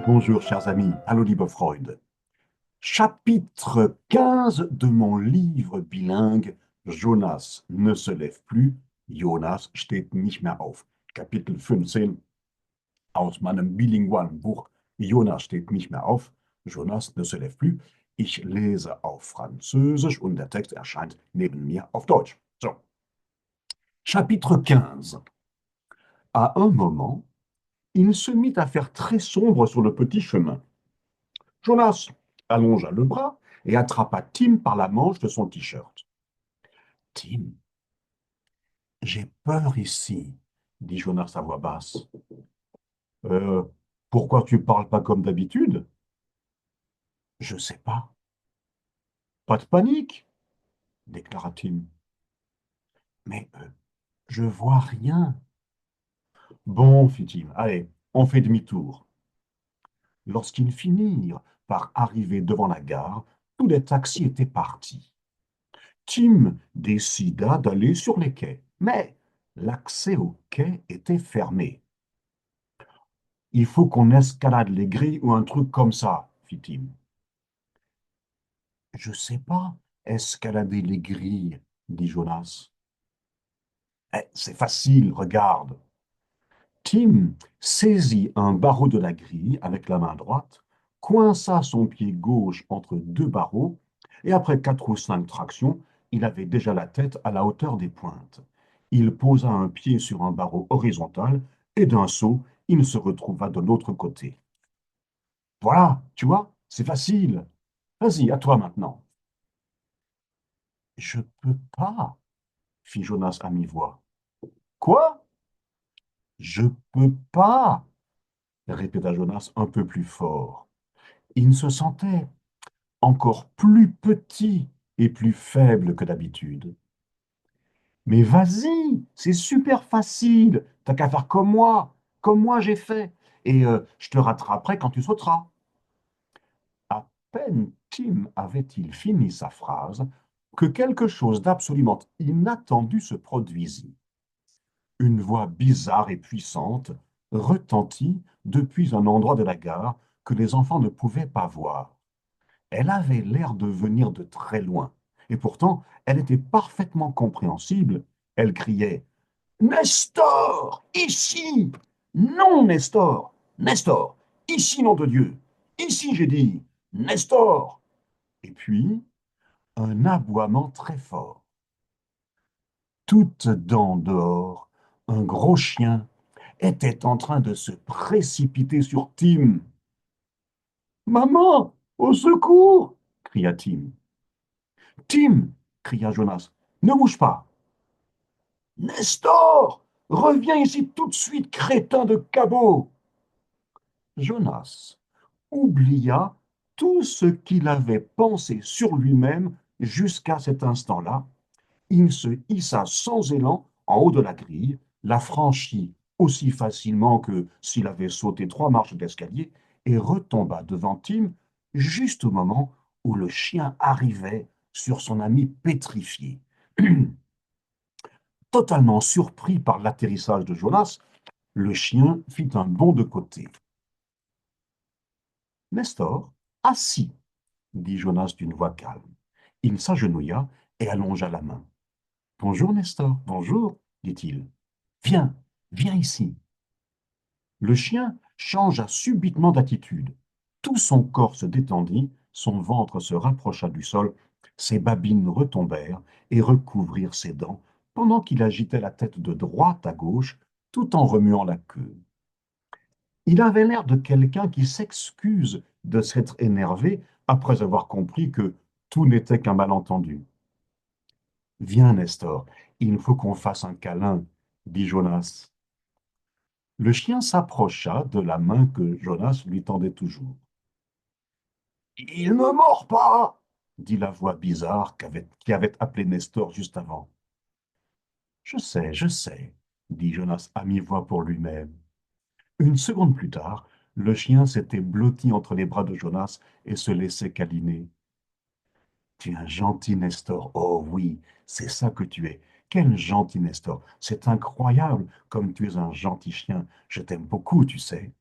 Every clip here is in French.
Bonjour, chers amis. Hallo, liebe Freunde. Chapitre 15 de mon livre bilingue Jonas ne se lève plus. Jonas steht nicht mehr auf. Kapitel 15 aus meinem bilingualen Buch Jonas steht nicht mehr auf. Jonas ne se lève plus. Ich lese auf Französisch und der Text erscheint neben mir auf Deutsch. So, Chapitre 15. À un moment, il se mit à faire très sombre sur le petit chemin. Jonas allongea le bras et attrapa Tim par la manche de son t-shirt. Tim, j'ai peur ici, dit Jonas à voix basse. Euh, Pourquoi tu parles pas comme d'habitude? Je sais pas. Pas de panique, déclara Tim. Mais je vois rien. Bon, fit Tim, allez, on fait demi-tour. Lorsqu'ils finirent par arriver devant la gare, tous les taxis étaient partis. Tim décida d'aller sur les quais, mais l'accès aux quais était fermé. Il faut qu'on escalade les grilles ou un truc comme ça, fit Tim. Je sais pas escalader les grilles, dit Jonas. C'est facile, regarde. Tim saisit un barreau de la grille avec la main droite, coinça son pied gauche entre deux barreaux, et après 4 ou 5 tractions, il avait déjà la tête à la hauteur des pointes. Il posa un pied sur un barreau horizontal, et d'un saut, il se retrouva de l'autre côté. Voilà, tu vois, c'est facile. Vas-y, à toi maintenant. Je peux pas, fit Jonas à mi-voix. Quoi? Je peux pas, répéta Jonas un peu plus fort. Il se sentait encore plus petit et plus faible que d'habitude. Mais vas-y, c'est super facile. T'as qu'à faire comme moi j'ai fait. Et je te rattraperai quand tu sauteras. À peine Tim avait-il fini sa phrase que quelque chose d'absolument inattendu se produisit. Une voix bizarre et puissante retentit depuis un endroit de la gare que les enfants ne pouvaient pas voir. Elle avait l'air de venir de très loin, et pourtant elle était parfaitement compréhensible. Elle criait: Nestor, ici! Non, Nestor! Nestor! Ici, nom de Dieu! Ici, j'ai dit! Nestor! Et puis, un aboiement très fort. Toutes dents dehors, un gros chien était en train de se précipiter sur Tim. Maman, au secours! Cria Tim. Tim! Cria Jonas. Ne bouge pas! Nestor! Reviens ici tout de suite, crétin de cabot! Jonas oublia tout ce qu'il avait pensé sur lui-même jusqu'à cet instant-là. Il se hissa sans élan en haut de la grille, la franchit aussi facilement que s'il avait sauté 3 marches d'escalier et retomba devant Tim juste au moment où le chien arrivait sur son ami pétrifié. Totalement surpris par l'atterrissage de Jonas, le chien fit un bond de côté. Nestor, assis, dit Jonas d'une voix calme. Il s'agenouilla et allongea la main. Bonjour, Nestor, bonjour, dit-il. Viens, viens ici. Le chien changea subitement d'attitude. Tout son corps se détendit, son ventre se rapprocha du sol, ses babines retombèrent et recouvrirent ses dents, pendant qu'il agitait la tête de droite à gauche, tout en remuant la queue. Il avait l'air de quelqu'un qui s'excuse de s'être énervé après avoir compris que tout n'était qu'un malentendu. Viens, Nestor, il faut qu'on fasse un câlin, dit Jonas. Le chien s'approcha de la main que Jonas lui tendait toujours. Il ne mord pas, dit la voix bizarre qui avait appelé Nestor juste avant. Je sais, dit Jonas à mi-voix pour lui-même. Une seconde plus tard, le chien s'était blotti entre les bras de Jonas et se laissait câliner. Tu es un gentil Nestor. Oh oui, c'est ça que tu es. Quel gentil Nestor. C'est incroyable comme tu es un gentil chien. Je t'aime beaucoup, tu sais.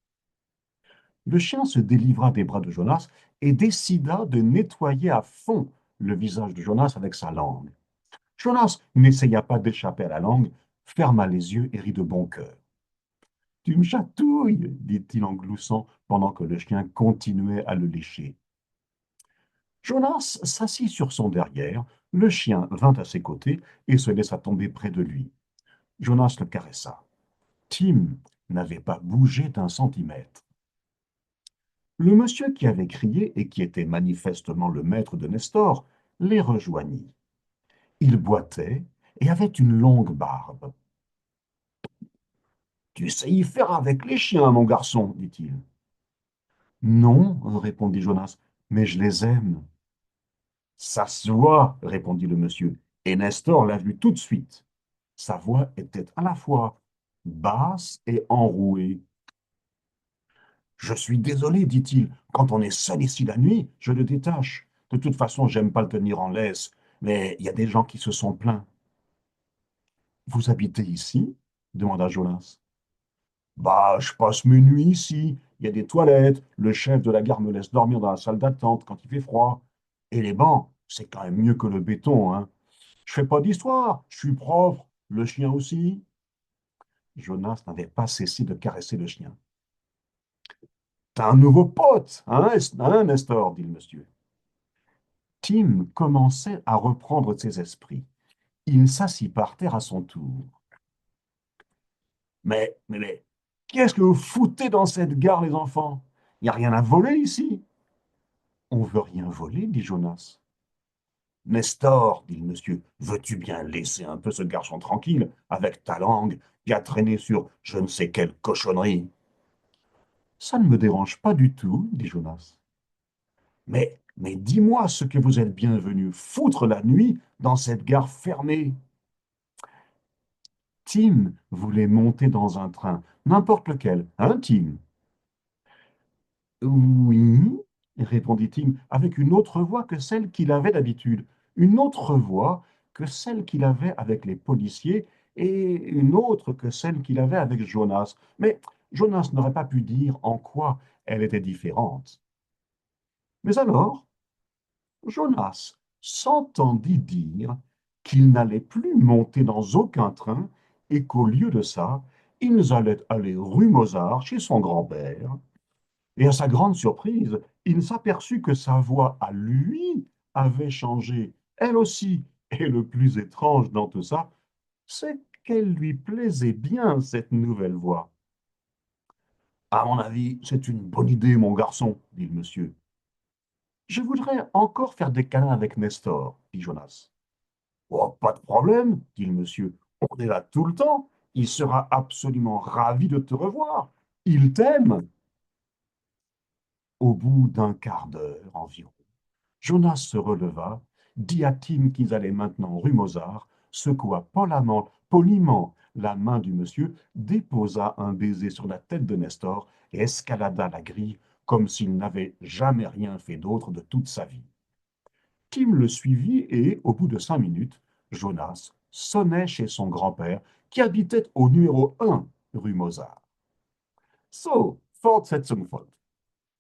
Le chien se délivra des bras de Jonas et décida de nettoyer à fond le visage de Jonas avec sa langue. Jonas n'essaya pas d'échapper à la langue, ferma les yeux et rit de bon cœur. Tu me chatouilles, dit-il en gloussant pendant que le chien continuait à le lécher. Jonas s'assit sur son derrière, le chien vint à ses côtés et se laissa tomber près de lui. Jonas le caressa. Tim n'avait pas bougé d'un centimètre. Le monsieur qui avait crié et qui était manifestement le maître de Nestor les rejoignit. Il boitait et avait une longue barbe. Tu sais y faire avec les chiens, mon garçon, dit-il. Non, répondit Jonas, mais je les aime. Ça se voit, répondit le monsieur, et Nestor l'a vu tout de suite. Sa voix était à la fois basse et enrouée. Je suis désolé, dit-il, quand on est seul ici la nuit, je le détache. De toute façon, j'aime pas le tenir en laisse, mais il y a des gens qui se sont plaints. Vous habitez ici? Demanda Jonas. Bah, je passe mes nuits ici. Il y a des toilettes. Le chef de la gare me laisse dormir dans la salle d'attente quand il fait froid. Et les bancs, c'est quand même mieux que le béton, hein. Je fais pas d'histoire. Je suis propre. Le chien aussi. Jonas n'avait pas cessé de caresser le chien. T'as un nouveau pote, hein, Nestor, dit le monsieur. Tim commençait à reprendre ses esprits. Il s'assit par terre à son tour. Mais, qu'est-ce que vous foutez dans cette gare, les enfants? Il n'y a rien à voler ici. On veut rien voler, dit Jonas. Nestor, dit le monsieur, veux-tu bien laisser un peu ce garçon tranquille avec ta langue qui a traîné sur je ne sais quelle cochonnerie? Ça ne me dérange pas du tout, dit Jonas. Mais dis-moi ce que vous êtes bien venu foutre la nuit dans cette gare fermée. Tim voulait monter dans un train, n'importe lequel, hein, Tim? Oui, répondit Tim avec une autre voix que celle qu'il avait d'habitude, une autre voix que celle qu'il avait avec les policiers et une autre que celle qu'il avait avec Jonas. Mais Jonas n'aurait pas pu dire en quoi elle était différente. Mais alors, Jonas s'entendit dire qu'il n'allait plus monter dans aucun train et qu'au lieu de ça, ils allaient aller rue Mozart chez son grand-père. Et à sa grande surprise, il s'aperçut que sa voix à lui avait changé, elle aussi. Et le plus étrange dans tout ça, c'est qu'elle lui plaisait bien, cette nouvelle voix. À mon avis, c'est une bonne idée, mon garçon, dit le monsieur. Je voudrais encore faire des câlins avec Nestor, dit Jonas. Oh, pas de problème, dit le monsieur. On est là tout le temps. Il sera absolument ravi de te revoir. Il t'aime. Au bout d'un quart d'heure environ, Jonas se releva, dit à Tim qu'ils allaient maintenant rue Mozart, secoua poliment la main du monsieur, déposa un baiser sur la tête de Nestor et escalada la grille comme s'il n'avait jamais rien fait d'autre de toute sa vie. Tim le suivit et, au bout de 5 minutes, Jonas sonnait chez son grand-père qui habitait au numéro 1 rue Mozart. So, Fortsetzung folgt.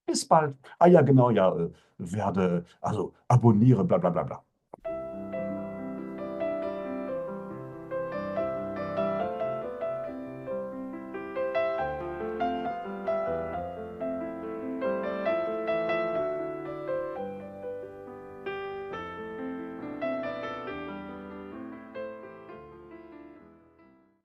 Bis bald. Ah ja, genau, ja, werde, also abonniere, bla bla bla bla.